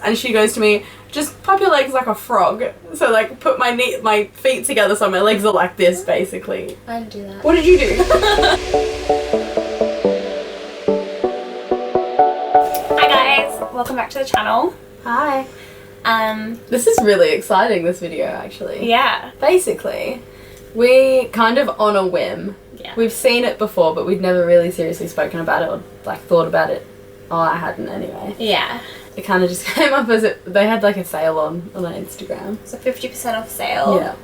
and she goes to me, just pop your legs like a frog. So like put my feet together so my legs are like this basically. I didn't do that. What did you do? Hi guys, welcome back to the channel. Hi. This This is really exciting, this video actually. Yeah. Basically, we kind of on a whim. Yeah. We've seen it before, but we'd never really seriously spoken about it or like thought about it. Oh, I hadn't anyway. Yeah. It kind of just came up as they had like a sale on our Instagram. So 50% off sale. Yeah.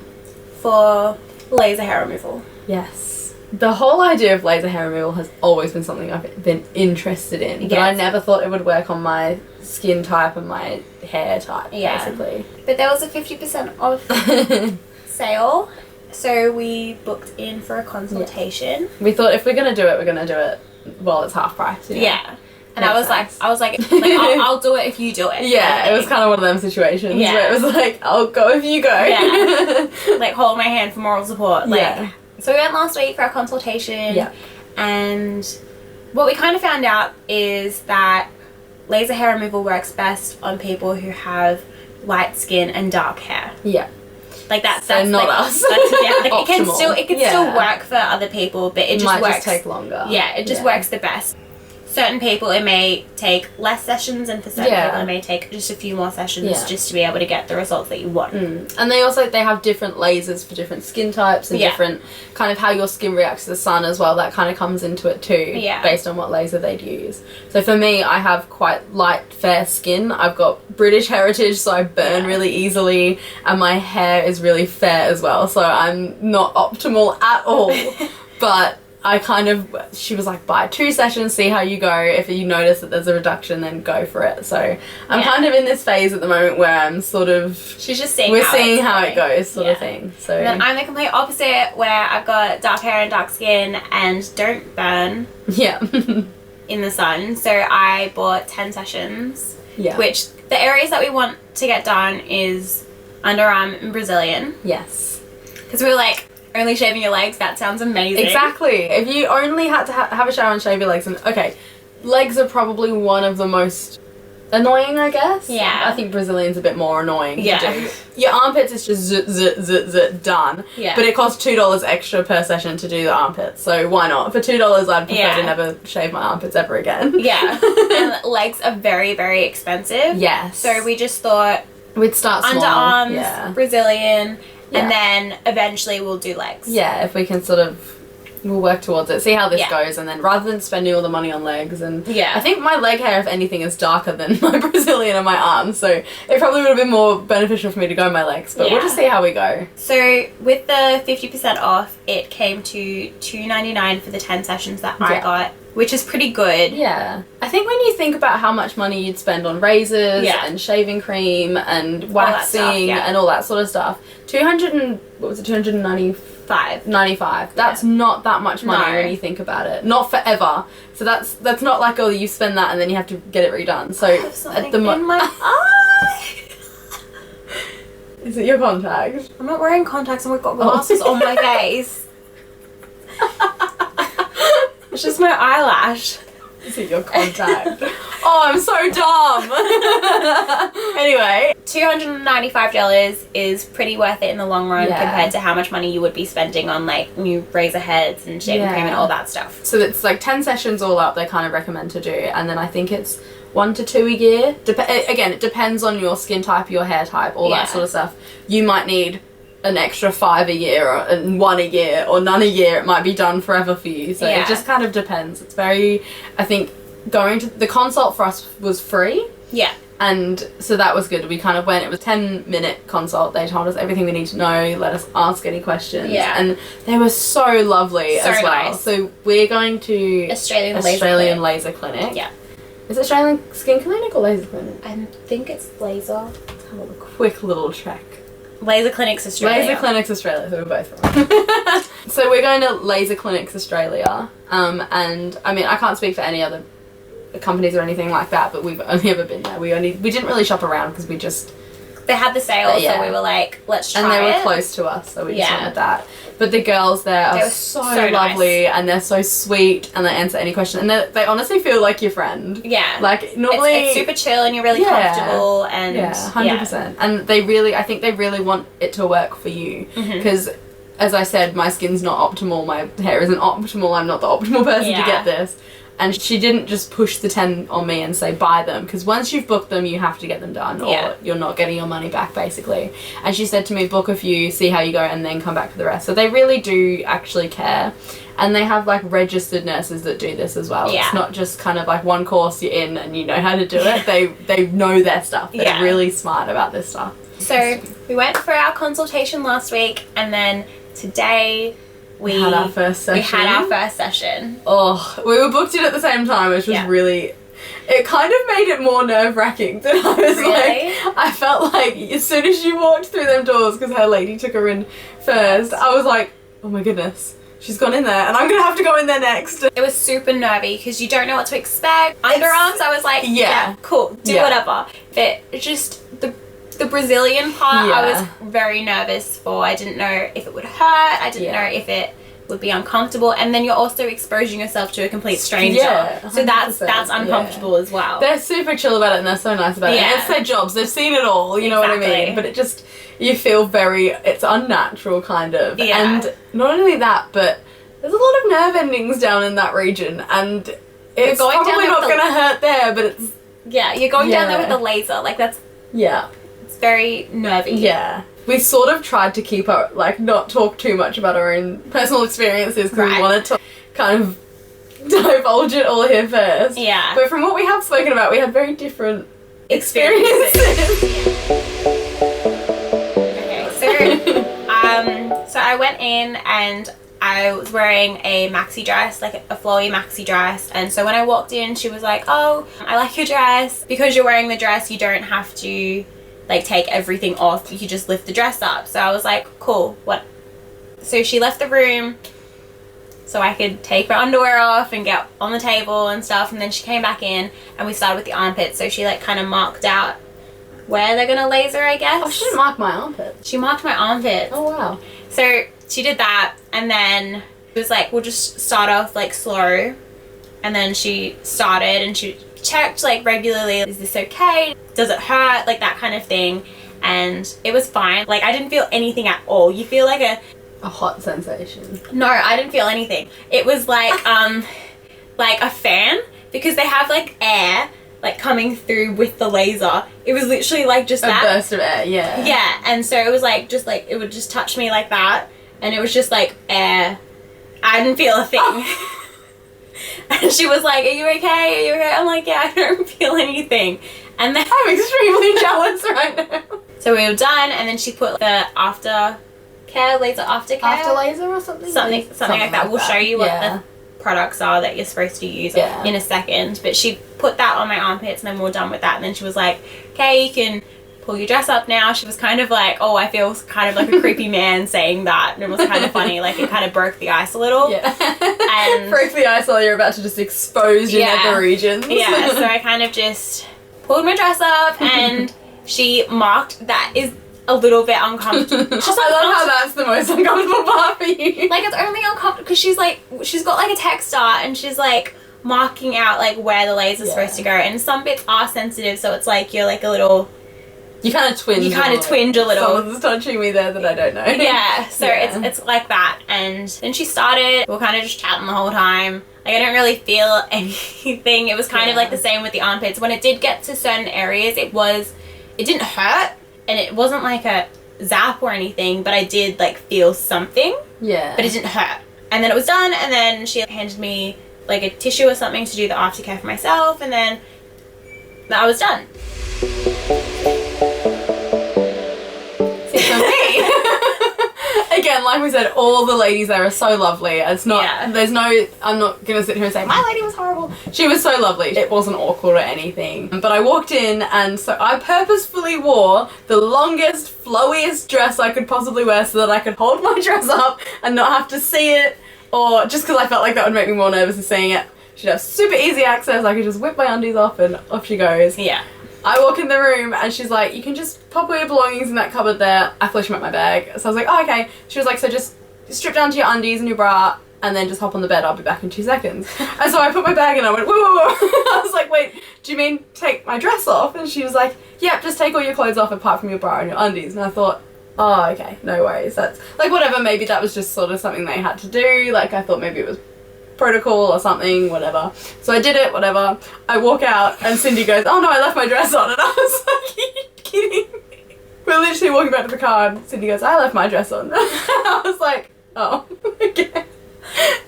For laser hair removal. Yes. The whole idea of laser hair removal has always been something I've been interested in, but I never thought it would work on my skin type and my hair type, basically. But there was a 50% off sale, so we booked in for a consultation. Yeah. We thought if we're going to do it, we're going to do it while it's half price. You know? Yeah. And I was like, I'll do it if you do it. Yeah, it was kind of one of them situations where it was like, I'll go if you go. Yeah. Like, hold my hand for moral support. Like, yeah. So we went last week for our consultation. Yeah. And what we kind of found out is that laser hair removal works best on people who have light skin and dark hair. Yeah. Like that's not like, us. It can still work for other people, but it just might works. Just take longer. Yeah, it just works the best. Certain people it may take less sessions, and for certain people it may take just a few more sessions just to be able to get the results that you want. And they have different lasers for different skin types and different kind of how your skin reacts to the sun as well. That kind of comes into it too, based on what laser they'd use. So for me, I have quite light fair skin. I've got British heritage, so I burn really easily, and my hair is really fair as well, so I'm not optimal at all. But she was like, buy 2 sessions, see how you go. If you notice that there's a reduction, then go for it. So I'm kind of in this phase at the moment where I'm sort of... She's just seeing how it goes sort of thing. So and then I'm the complete opposite, where I've got dark hair and dark skin and don't burn in the sun. So I bought 10 sessions, which the areas that we want to get done is underarm and Brazilian. Yes. Because we were like, only shaving your legs, that sounds amazing. Exactly. If you only had to have a shower and shave your legs, and legs are probably one of the most annoying, I guess. Yeah. I think Brazilian's a bit more annoying to do. Your armpits is just zit, done. Yeah. But it costs $2 extra per session to do the armpits, so why not? For $2 I'd prefer to never shave my armpits ever again. Yeah. And legs are very, very expensive. Yes. So we just thought we'd start small. Underarms, Brazilian, and then eventually we'll do legs. Yeah, if we can we'll work towards it, see how this goes, and then rather than spending all the money on legs, and I think my leg hair, if anything, is darker than my Brazilian and my arms, so it probably would have been more beneficial for me to go my legs, but we'll just see how we go. So with the 50% off, it came to $2.99 for the 10 sessions that I got, which is pretty good. Yeah. I think when you think about how much money you'd spend on razors and shaving cream and waxing and all that sort of stuff, $295. That's not that much money when you think about it. Not forever. So that's not like, oh, you spend that and then you have to get it redone. So at the in my eye. Is it your contact? I'm not wearing contacts and we've got glasses on my face. It's just my eyelash. Is it your contact? Oh, I'm so dumb. Anyway, $295 is pretty worth it in the long run compared to how much money you would be spending on like new razor heads and shaving cream and all that stuff. So it's like 10 sessions all up they kind of recommend to do, and then I think it's 1 to 2 a year. Again, it depends on your skin type, your hair type, all that sort of stuff. You might need an extra 5 a year or 1 a year or none a year. It might be done forever for you, so it just kind of depends. It's very, I think going to the consult for us was free, and so that was good. We kind of went, it was a 10-minute consult. They told us everything we need to know, let us ask any questions, and they were so lovely as well. Nice. So we're going to Australian Laser Clinic. Is it Australian Skin Clinic or Laser Clinic? I think it's laser. Let's have a quick little check. Laser Clinics Australia. Laser Clinics Australia, so we're both wrong. So we're going to Laser Clinics Australia, and I mean, I can't speak for any other companies or anything like that, but we've only ever been there. We didn't really shop around because we just they had the sale, so we were like, let's try it. And they were close to us, so we just went with that. But the girls there are so lovely, nice. And they're so sweet, and they answer any question, and they honestly feel like your friend. Yeah. Like, normally... It's super chill, and you're really comfortable, and... Yeah, 100%. And I think they really want it to work for you, because... As I said, my skin's not optimal, my hair isn't optimal, I'm not the optimal person to get this. And she didn't just push the 10 on me and say, buy them, because once you've booked them, you have to get them done, or you're not getting your money back, basically. And she said to me, book a few, see how you go, and then come back for the rest. So they really do actually care. And they have, like, registered nurses that do this as well. Yeah. It's not just kind of, like, one course you're in and you know how to do it. They know their stuff. They're really smart about this stuff. So we went for our consultation last week, and then... Today we had our first session. Oh, we were booked in at the same time, which was really... It kind of made it more nerve-wracking than I was like... I felt like as soon as she walked through them doors, because her lady took her in first, I was like, oh my goodness, she's gone in there and I'm going to have to go in there next. It was super nervy because you don't know what to expect. Underarms, I was like, yeah cool, do whatever. But just the Brazilian part, I was very nervous for. I didn't know if it would hurt. I didn't know if it would be uncomfortable. And then you're also exposing yourself to a complete stranger. Yeah, so that's uncomfortable as well. They're super chill about it, and they're so nice about it. And it's their jobs. They've seen it all. You know what I mean? But it just, you feel it's unnatural kind of. Yeah. And not only that, but there's a lot of nerve endings down in that region, and it's probably not going to hurt there, but it's... Yeah, you're going down there with a laser. Like, that's... Yeah. Very nervy. Yeah. We sort of tried to keep our, like, not talk too much about our own personal experiences because we wanted to kind of divulge it all here first. Yeah. But from what we have spoken about, we had very different experiences. Okay, so I went in and I was wearing a maxi dress, like a flowy maxi dress, and so when I walked in, she was like, oh, I like your dress. Because you're wearing the dress, you don't have to... like take everything off, you just lift the dress up. So I was like, cool, what? So she left the room so I could take her underwear off and get on the table and stuff, and then she came back in and we started with the armpits. So she like kind of marked out where they're gonna laser, I guess. Oh, she didn't mark my armpit. She marked my armpit. Oh wow. So she did that, and then it was like, we'll just start off like slow, and then she started and she checked like regularly, is this okay? Does it hurt? Like that kind of thing. And it was fine. Like I didn't feel anything at all. You feel like a hot sensation. No, I didn't feel anything. It was like like a fan, because they have like air like coming through with the laser. It was literally like just a burst of air, yeah. Yeah, and so it was like just like it would just touch me like that, and it was just like air. I didn't feel a thing. And she was like, are you okay? Are you okay? I'm like, yeah, I don't feel anything. And then I'm extremely jealous right now. So we were done, and then she put the aftercare, laser aftercare. After laser or something? Something like that. We'll show you what the products are that you're supposed to use in a second. But she put that on my armpits, and then we were done with that. And then she was like, okay, you can pull your dress up now. She was kind of like, oh, I feel kind of like a creepy man saying that. And it was kind of funny. Like, it kind of broke the ice a little. Yeah. And broke the ice while you're about to just expose your nether regions. Yeah, so I kind of just pulled my dress up, and she marked that is a little bit uncomfortable. I love how that's the most uncomfortable part for you. Like, it's only uncomfortable because she's got like a text art, and she's like marking out like where the laser's supposed to go, and some bits are sensitive, so it's like you're like a little... You kind of twinge. You kind of twinge a little. Someone's touching me there that I don't know. Yeah, so it's like that. And then she started, we were kind of just chatting the whole time. Like, I didn't really feel anything. It was kind of like the same with the armpits. When it did get to certain areas, it didn't hurt, and it wasn't like a zap or anything, but I did like feel something. Yeah. But it didn't hurt. And then it was done, and then she handed me like a tissue or something to do the aftercare for myself, and then I was done. Again, like we said, all the ladies there are so lovely. It's not, I'm not going to sit here and say, my lady was horrible. She was so lovely. It wasn't awkward or anything. But I walked in, and so I purposefully wore the longest, flowiest dress I could possibly wear so that I could hold my dress up and not have to see it, or just because I felt like that would make me more nervous than seeing it. She'd have super easy access. I could just whip my undies off and off she goes. Yeah. I walk in the room and she's like, you can just pop all your belongings in that cupboard there. I flush them out my bag. So I was like, oh, okay. She was like, so just strip down to your undies and your bra and then just hop on the bed. I'll be back in 2 seconds. And so I put my bag in and I went, whoa, whoa, whoa. I was like, wait, do you mean take my dress off? And she was like, yeah, just take all your clothes off apart from your bra and your undies. And I thought, oh, okay, no worries. That's, like, whatever, maybe that was just sort of something they had to do. Like, I thought maybe it was protocol or something, whatever. So I did it, whatever. I walk out and Cindy goes, oh no, I left my dress on. And I was like, are you kidding me? We're literally walking back to the car and Cindy goes, I left my dress on. I was like, oh, okay.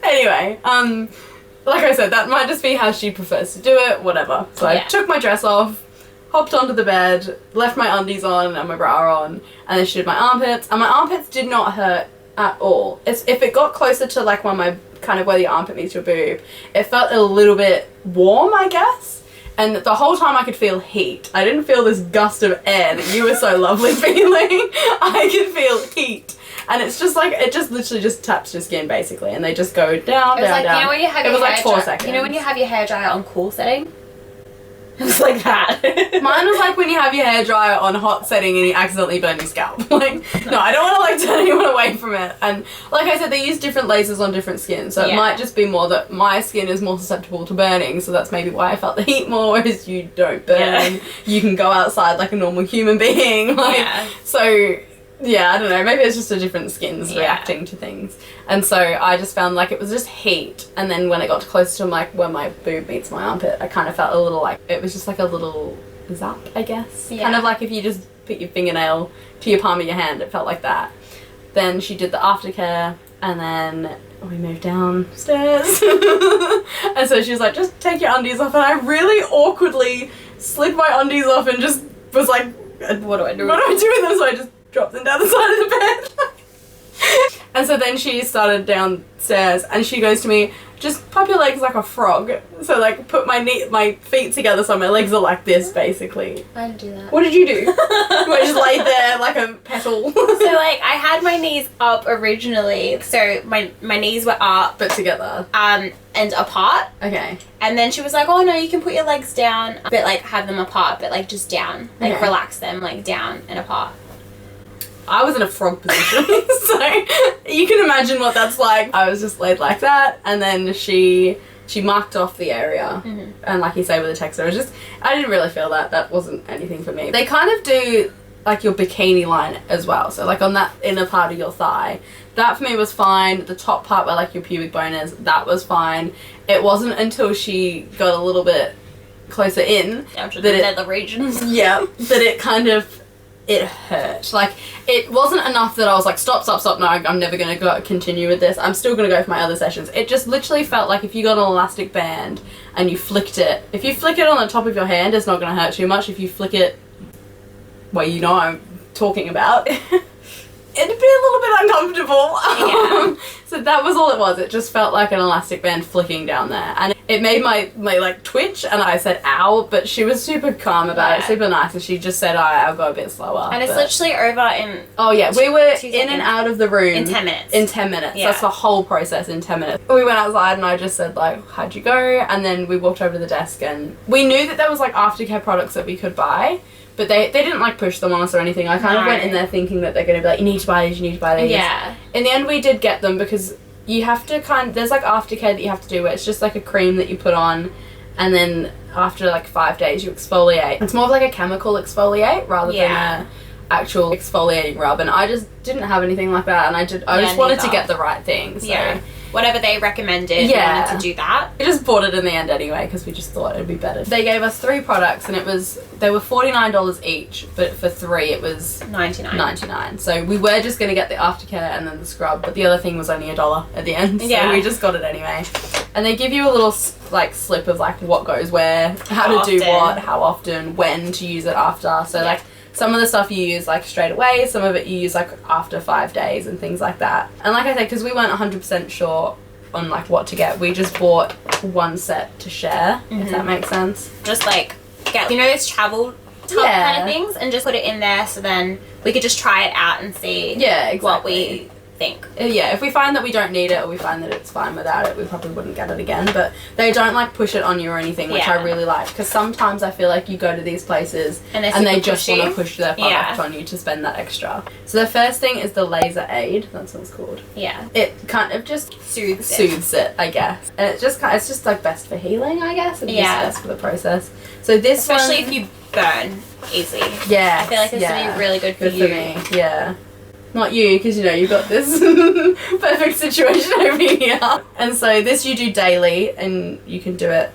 Anyway, like I said, that might just be how she prefers to do it, whatever. So I took my dress off, hopped onto the bed, left my undies on and my bra on, and then she did my armpits. And my armpits did not hurt at all. If it got closer to like one of my, kind of where the armpit meets your boob, it felt a little bit warm, I guess. And the whole time I could feel heat. I didn't feel this gust of air that you were so lovely feeling. I could feel heat. And it's just like, it just literally just taps your skin basically, and they just go down, it was down, like, down. You know when you have it your was hair like 4 seconds. You know when you have your hair dryer on cool setting? It was like that. Mine was like when you have your hair dryer on hot setting and you accidentally burn your scalp. Like, no, I don't want to like turn anyone away from it. And like I said, they use different lasers on different skin, so it might just be more that my skin is more susceptible to burning, so that's maybe why I felt the heat more, whereas you don't burn. You can go outside like a normal human being. Like, so yeah, I don't know, maybe it's just a different skins reacting to things. And so I just found like it was just heat, and then when it got close to like where my boob meets my armpit, I kind of felt a little like, it was just like a little zap, I guess. Kind of like if you just put your fingernail to your palm of your hand, it felt like that. Then she did the aftercare, and then we moved downstairs. And so she was like, just take your undies off, and I really awkwardly slid my undies off and just was like, what do I do? What do I do with them? So I just dropped them down the side of the bed. And so then she started downstairs and she goes to me, just pop your legs like a frog. So like put my feet together so my legs are like this basically. I didn't do that. What did you do? I just laid there like a petal. So like I had my knees up originally, so my knees were up. But together. And apart. Okay. And then she was like, oh no, you can put your legs down, but like have them apart, but like just down. Like relax them like down and apart. I was in a frog position, so you can imagine what that's like. I was just laid like that, and then she marked off the area, and like you say with the texter, it was just, I didn't really feel that wasn't anything for me. They kind of do like your bikini line as well, so like on that inner part of your thigh, that for me was fine. The top part where like your pubic bone is, that was fine. It wasn't until she got a little bit closer in down to the nether regions. Yeah, that it kind of, it hurt. Like, it wasn't enough that I was like, stop, no, I'm never going to continue with this. I'm still going to go for my other sessions. It just literally felt like if you got an elastic band and you flicked it, if you flick it on the top of your hand, it's not going to hurt too much. If you flick it where you know I'm talking about, it'd be a little bit uncomfortable. Yeah. So that was all it was. It just felt like an elastic band flicking down there. And it made my like twitch, and I said ow, but she was super calm about it, super nice, and she just said, alright, I'll go a bit slower. And it's literally over in... Oh yeah, we were in and out of the room. In 10 minutes. In 10 minutes. Yeah. That's the whole process in 10 minutes. We went outside and I just said like, how'd you go? And then we walked over to the desk and we knew that there was like aftercare products that we could buy. But they didn't like push them on us or anything. I kind of went in there thinking that they're going to be like, you need to buy these, you need to buy these. Yeah. In the end we did get them because you have to there's like aftercare that you have to do where it's just like a cream that you put on, and then after like 5 days you exfoliate. It's more of like a chemical exfoliate rather than a actual exfoliating rub, and I just didn't have anything like that, and I just wanted to get the right thing. So whatever they recommended, we wanted to do that. We just bought it in the end anyway because we just thought it'd be better. They gave us 3 products and they were $49 each, but for 3 it was $99. So we were just going to get the aftercare and then the scrub, but the other thing was only $1 at the end, so we just got it anyway. And they give you a little like slip of like what goes where, how to do what, how often, when to use it after. So like some of the stuff you use like straight away, some of it you use like after 5 days and things like that. And like I said, because we weren't 100% sure on like what to get, we just bought 1 set to share, if that makes sense. Just like get, you know, those travel tub kind of things, and just put it in there so then we could just try it out and see what we think. Yeah, if we find that we don't need it or we find that it's fine without it, we probably wouldn't get it again. But they don't like push it on you or anything, which I really like, because sometimes I feel like you go to these places and they just want to push their product on you to spend that extra. So the first thing is the laser aid. That's what it's called. Yeah. It kind of just soothes it, I guess. And it's just like best for healing, I guess. It's just best for the process. So this especially if you burn easily. Yeah. I feel like it's going to be really good for you. For me, yeah. Not you, because you know you've got this perfect situation over here. And so this you do daily, and you can do it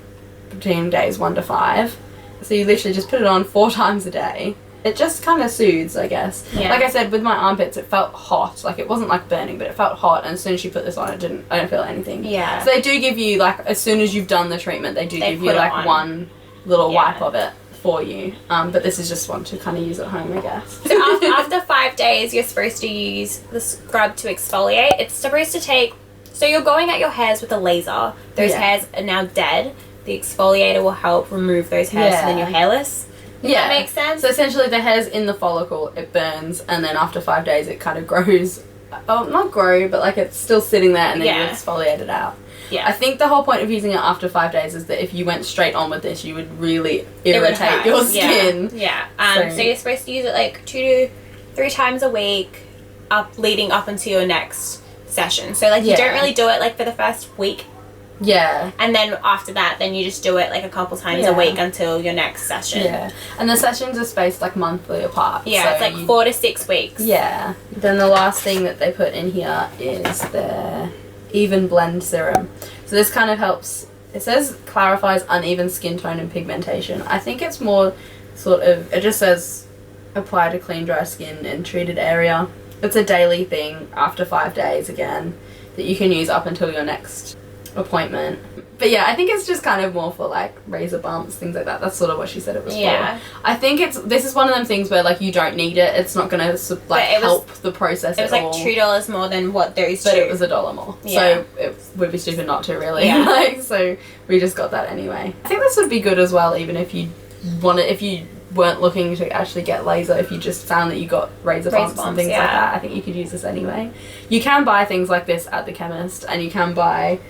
between days 1 to 5. So you literally just put it on 4 times a day. It just kind of soothes, I guess. Yeah. Like I said, with my armpits, it felt hot. Like, it wasn't like burning, but it felt hot. And as soon as you put this on, I don't feel anything. Yeah. So they do give you, like, as soon as you've done the treatment, they give you like one little wipe of it for you, but this is just one to kind of use at home, I guess. So after 5 days, you're supposed to use the scrub to exfoliate. It's supposed to take, so you're going at your hairs with a laser. Those hairs are now dead. The exfoliator will help remove those hairs, so then you're hairless. Does that make sense? So essentially the hair's in the follicle, it burns, and then after 5 days it kind of grows. Oh, not grow, but like it's still sitting there, and then you exfoliate it out. Yeah. I think the whole point of using it after 5 days is that if you went straight on with this, you would really irritate your skin. Yeah. So you're supposed to use it like 2 to 3 times a week, leading up into your next session. So like you don't really do it like for the first week. Yeah. And then after that, then you just do it like a couple times a week until your next session. Yeah. And the sessions are spaced like monthly apart. Yeah, so it's like 4 to 6 weeks. Yeah. Then the last thing that they put in here is their even blend serum. So this kind of helps, it says clarifies uneven skin tone and pigmentation. I think it's more sort of, it just says apply to clean dry skin and treated area. It's a daily thing after 5 days again that you can use up until your next appointment. But yeah, I think it's just kind of more for like razor bumps, things like that. That's sort of what she said it was for. I think this is one of them things where like you don't need it. It's not going to like help the process at all. It was like $2 more than what those two. But it was $1 more. Yeah. So it would be stupid not to really. Yeah. Like, so we just got that anyway. I think this would be good as well, even if you weren't looking to actually get laser, if you just found that you got razor bumps and things like that. I think you could use this anyway. You can buy things like this at the chemist, and you can buy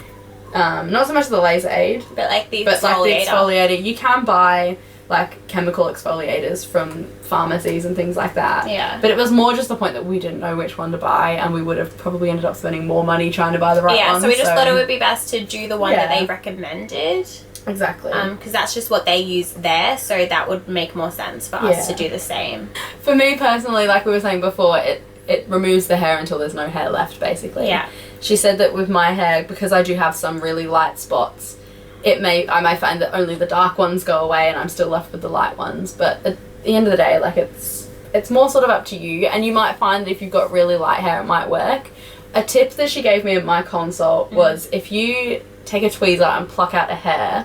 not so much the laser aid, but like the exfoliator. You can buy like chemical exfoliators from pharmacies and things like that. Yeah. But it was more just the point that we didn't know which one to buy, and we would have probably ended up spending more money trying to buy the right one. Yeah, so we just thought it would be best to do the one that they recommended. Exactly. Because that's just what they use there, so that would make more sense for us to do the same. For me personally, like we were saying before, it removes the hair until there's no hair left, basically. Yeah. She said that with my hair, because I do have some really light spots, I may find that only the dark ones go away and I'm still left with the light ones. But at the end of the day, like it's more sort of up to you, and you might find that if you've got really light hair, it might work. A tip that she gave me in my consult was if you take a tweezer and pluck out a hair,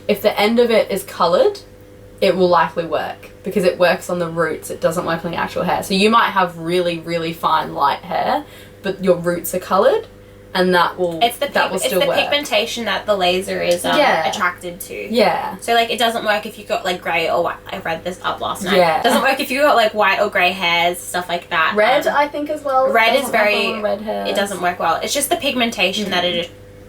if the end of it is coloured, it will likely work, because it works on the roots. It doesn't work on the actual hair. So you might have really, really fine light hair, but your roots are coloured, and that will still work. It's the pigmentation that the laser is attracted to. Yeah. So like it doesn't work if you've got like grey or white. I read this up last night. Yeah. It doesn't work if you've got like white or grey hairs, stuff like that. Red, I think as well. Red is very red hair. It doesn't work well. It's just the pigmentation that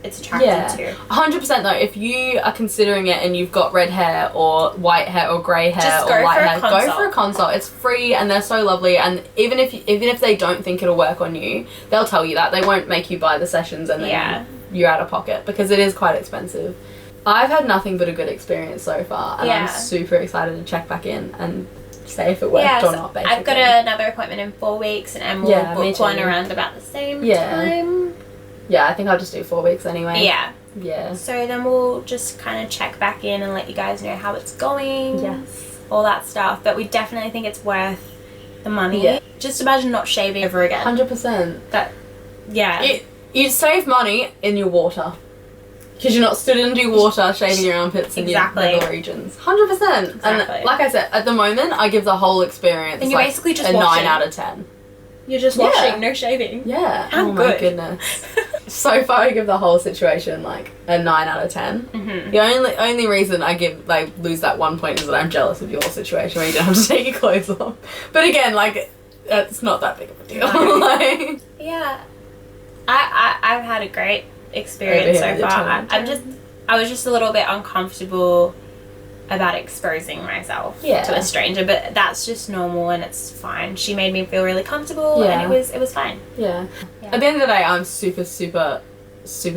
it's attracted to. 100% though, if you are considering it and you've got red hair or white hair or grey hair just or white hair, go for a consult. It's free and they're so lovely, and even if they don't think it'll work on you, they'll tell you that. They won't make you buy the sessions and then you're out of pocket, because it is quite expensive. I've had nothing but a good experience so far, and I'm super excited to check back in and say if it worked or not, basically. I've got another appointment in 4 weeks, and we'll book one around about the same time. Yeah, I think I'll just do 4 weeks anyway. Yeah. Yeah. So then we'll just kind of check back in and let you guys know how it's going. Yes. All that stuff. But we definitely think it's worth the money. Yeah. Just imagine not shaving ever again. 100%. Yeah. You'd save money in your water. Because you're not stood in due water shaving your armpits in your middle regions. 100%. Exactly. And like I said, at the moment, I give the whole experience and you're basically just a 9 out of 10. You're just washing, no shaving. Yeah. Oh my goodness. So far, I give the whole situation like a 9 out of 10. Mm-hmm. The only reason I lose that 1 point is that I'm jealous of your situation where you don't have to take your clothes off. But again, like, it's not that big of a deal. Yeah. I've had a great experience so far. I was just a little bit uncomfortable about exposing myself to a stranger, but that's just normal and it's fine. She made me feel really comfortable and it was fine. Yeah. At the end of the day, I'm super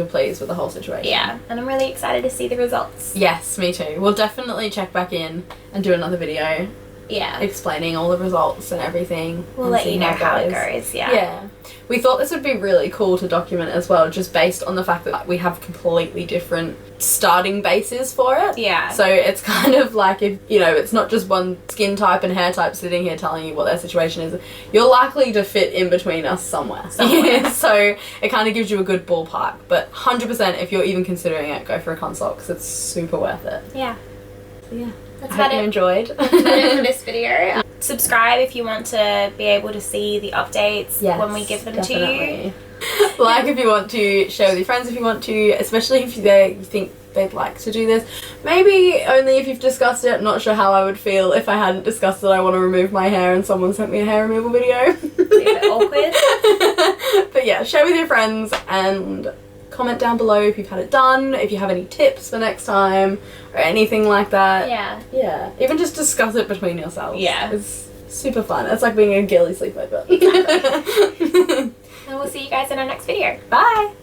pleased with the whole situation. Yeah, and I'm really excited to see the results. Yes, me too. We'll definitely check back in and do another video. Yeah. Explaining all the results and everything. We'll let you know how it goes, yeah. Yeah. We thought this would be really cool to document as well, just based on the fact that we have completely different starting bases for it. Yeah. So it's kind of like if, you know, it's not just one skin type and hair type sitting here telling you what their situation is. You're likely to fit in between us somewhere. So it kind of gives you a good ballpark. But 100% if you're even considering it, go for a consult because it's super worth it. Yeah. So yeah. That's I hope you enjoyed. That's about it for this video. Subscribe if you want to be able to see the updates when we give them to you. Like if you want to, share with your friends if you want to, especially if you think they'd like to do this. Maybe only if you've discussed it. Not sure how I would feel if I hadn't discussed that I want to remove my hair and someone sent me a hair removal video. It's a bit awkward. But yeah, share with your friends and comment down below if you've had it done, if you have any tips for next time or anything like that. Yeah. Even just discuss it between yourselves. Yeah. It's super fun. It's like being a girly sleepover. Exactly. And we'll see you guys in our next video. Bye!